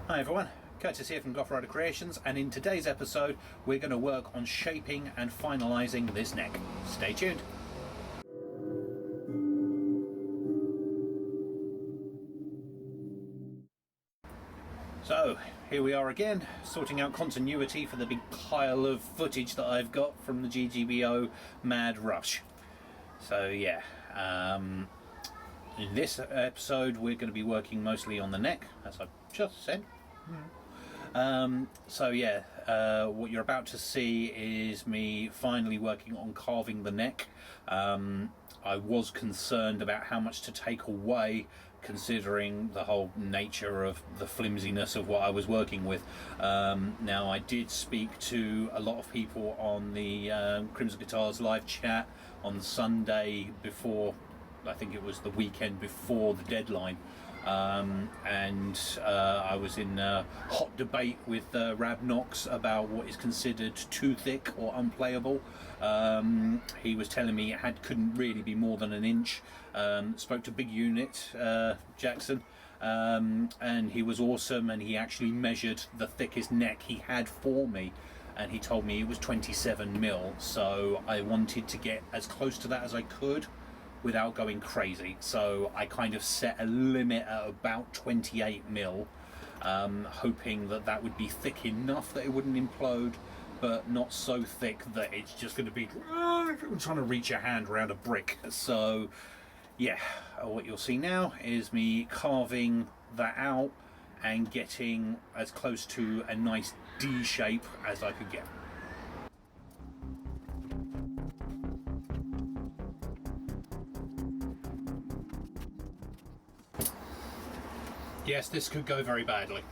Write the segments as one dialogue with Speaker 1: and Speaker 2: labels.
Speaker 1: Hi everyone, Curtis here from Goth Rider Creations, and in today's episode we're going to work on shaping and finalising this neck. Stay tuned. So here we are again, sorting out continuity for the big pile of footage that I've got from the GGBO Mad Rush. So yeah, in this episode we're going to be working mostly on the neck, as I've just said. What you're about to see is me finally working on carving the neck. I was concerned about how much to take away, considering the whole nature of the flimsiness of what I was working with. Now, I did speak to a lot of people on the Crimson Guitars live chat on Sunday before, I think it was the weekend before the deadline. I was in a hot debate with Rab Knox about what is considered too thick or unplayable. He was telling me it couldn't really be more than an inch. Spoke to Big Unit Jackson, and he was awesome, and he actually measured the thickest neck he had for me, and he told me it was 27 mil, so I wanted to get as close to that as I could without going crazy, so I kind of set a limit at about 28 mil, hoping that would be thick enough that it wouldn't implode, but not so thick that it's just going to be trying to reach your hand around a brick. So yeah, what you'll see now is me carving that out and getting as close to a nice D shape as I could get. Yes, this could go very badly.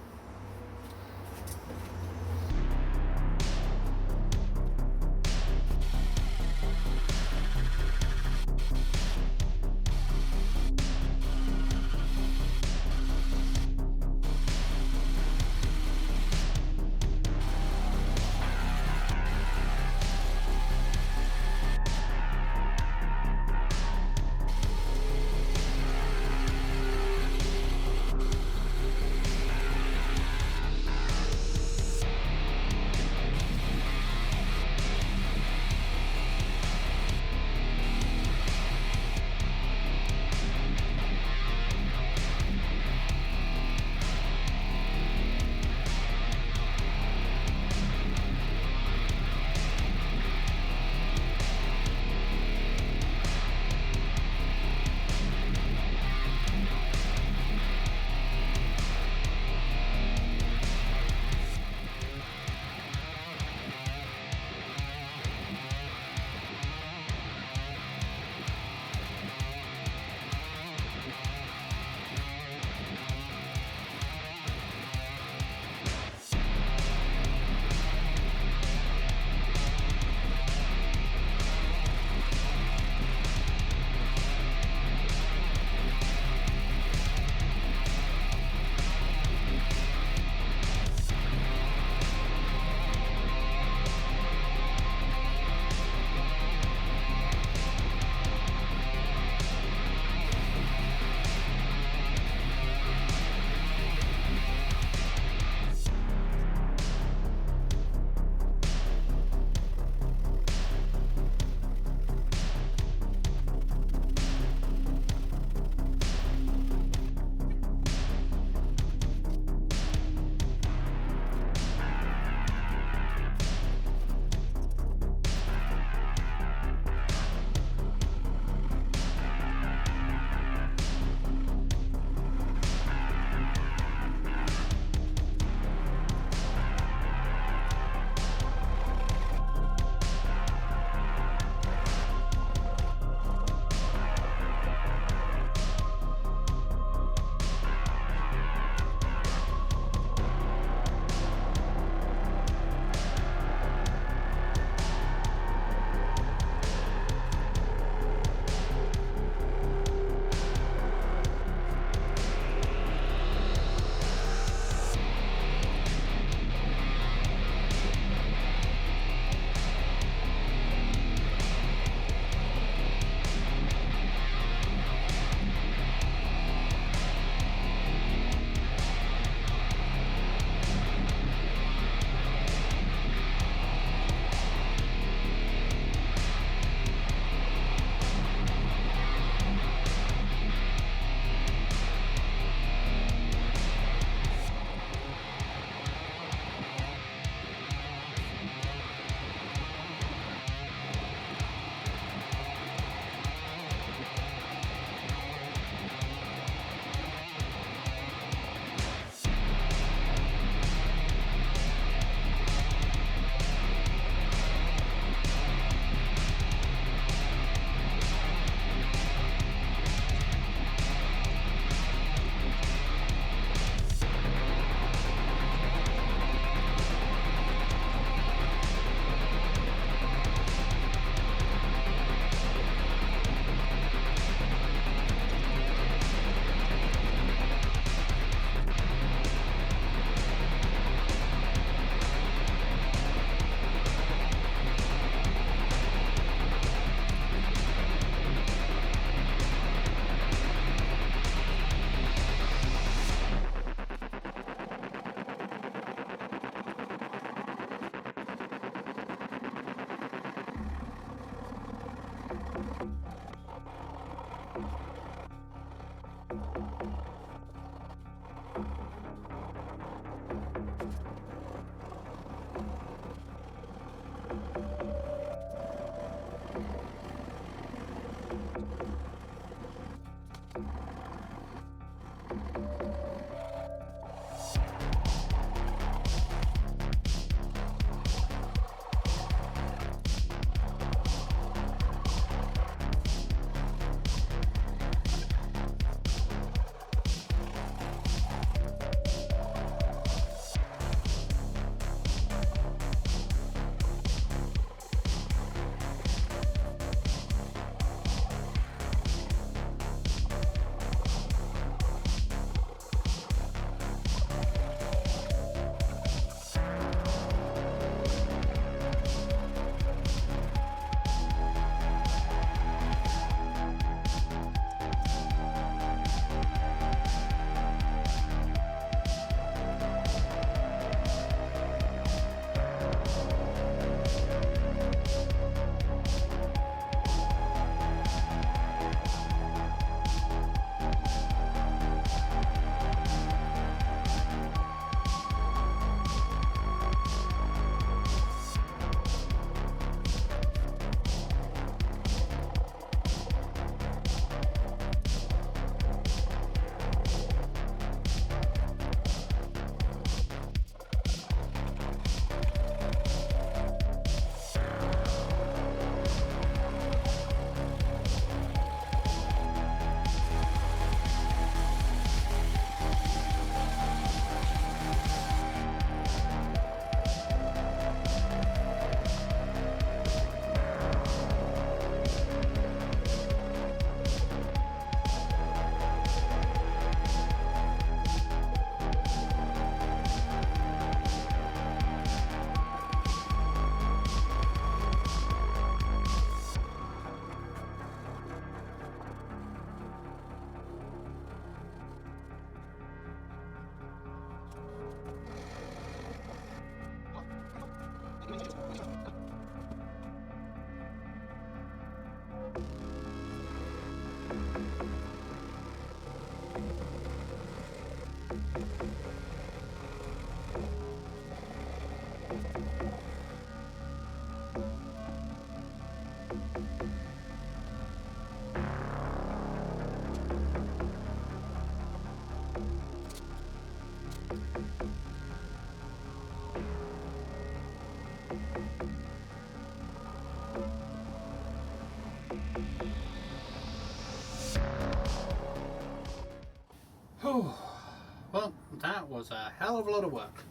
Speaker 2: Well, that was a hell of a lot of work,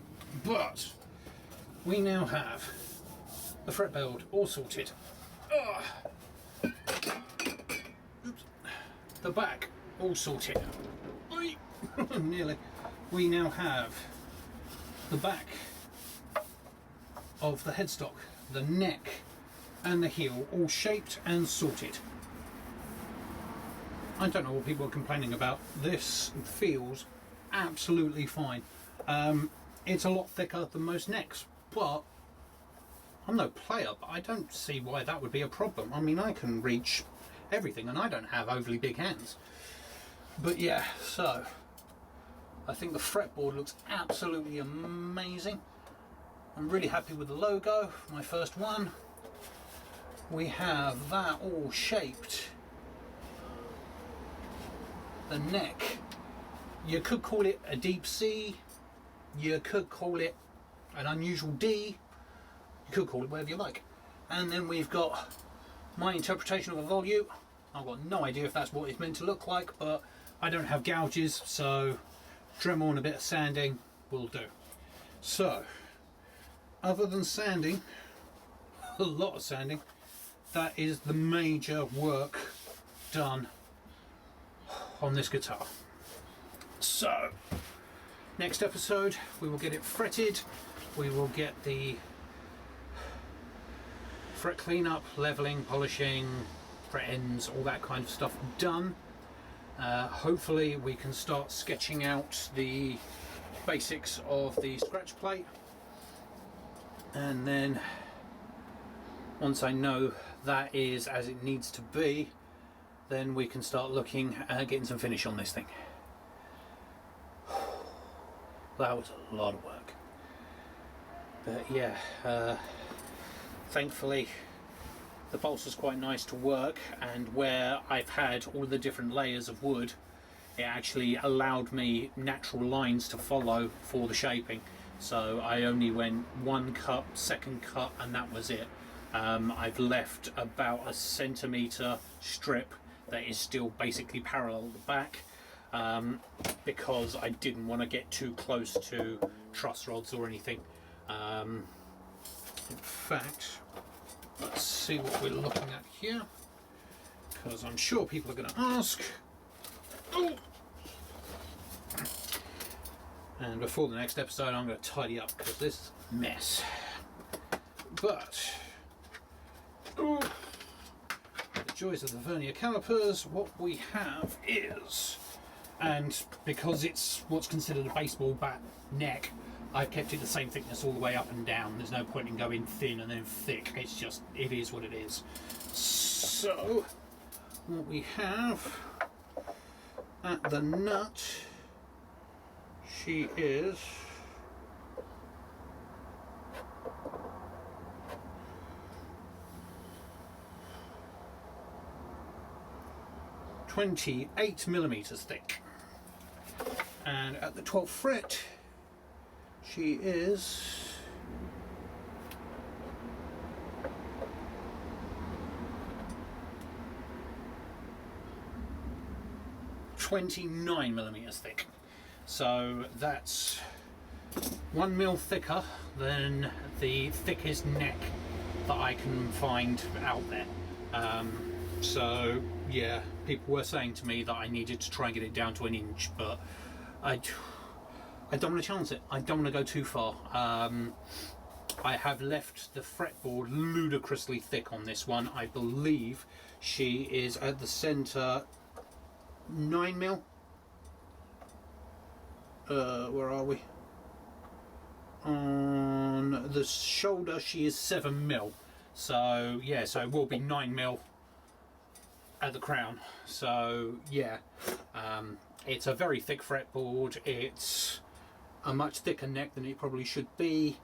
Speaker 2: but we now have the fret belt all sorted. Oops. The back all sorted. Nearly. We now have the back of the headstock, the neck and the heel all shaped and sorted. I don't know what people are complaining about. This feels absolutely fine. It's a lot thicker than most necks, but I'm no player, but I don't see why that would be a problem. I mean, I can reach everything and I don't have overly big hands. But yeah, so I think the fretboard looks absolutely amazing. I'm really happy with the logo, my first one. We have that all shaped. The neck, you could call it a deep C, you could call it an unusual D, you could call it whatever you like. And then we've got my interpretation of a volute. I've got no idea if that's what it's meant to look like, but I don't have gouges, so Dremel and a bit of sanding will do. So, other than sanding, a lot of sanding, that is the major work done on this guitar. So, next episode we will get it fretted, we will get the fret cleanup, leveling, polishing, fret ends, all that kind of stuff done. Hopefully we can start sketching out the basics of the scratch plate, and then once I know that is as it needs to be, then we can start looking at getting some finish on this thing. That was a lot of work. But yeah, thankfully the Balsa's quite nice to work, and where I've had all the different layers of wood, it actually allowed me natural lines to follow for the shaping. So I only went one cut, second cut, and that was it. I've left about a centimetre strip that is still basically parallel at the back, because I didn't want to get too close to truss rods or anything. In fact, let's see what we're looking at here, because I'm sure people are going to ask. Ooh. And before the next episode, I'm going to tidy up because this is a mess. But ooh, the joys of the vernier calipers, what we have is, and because it's what's considered a baseball bat neck, I've kept it the same thickness all the way up and down. There's no point in going thin and then thick. It's just, it is what it is. So what we have at the nut, she is 28mm thick, and at the 12th fret she is 29mm thick. So that's 1mm thicker than the thickest neck that I can find out there. So yeah, people were saying to me that I needed to try and get it down to an inch, but I don't want to chance it. I don't want to go too far. I have left the fretboard ludicrously thick on this one. I believe she is at the centre 9mm. Where are we? On the shoulder she is 7mm. So yeah, so it will be 9mm at the crown. So yeah, it's a very thick fretboard. It's a much thicker neck than it probably should be,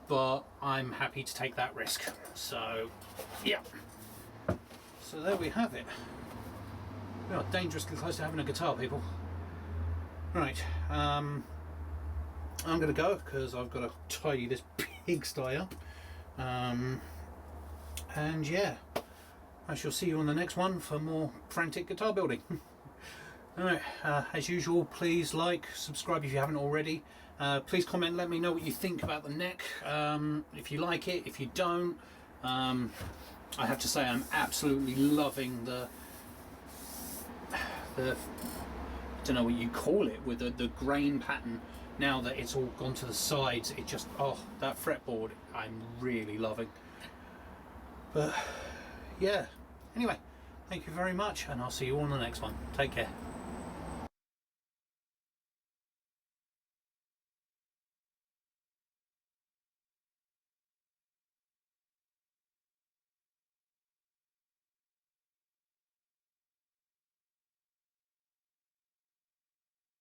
Speaker 2: but I'm happy to take that risk. So yeah, so there we have it. We are dangerously close to having a guitar, people. Right, I'm going to go because I've got to tidy this pigsty up. And yeah, I shall see you on the next one for more frantic guitar building. Alright, as usual, please like, subscribe if you haven't already. Please comment, let me know what you think about the neck, if you like it, if you don't. I have to say I'm absolutely loving the I don't know what you call it, with the grain pattern. Now that it's all gone to the sides, it just, oh, that fretboard I'm really loving. But yeah, anyway, thank you very much, and I'll see you all on the next one. Take care.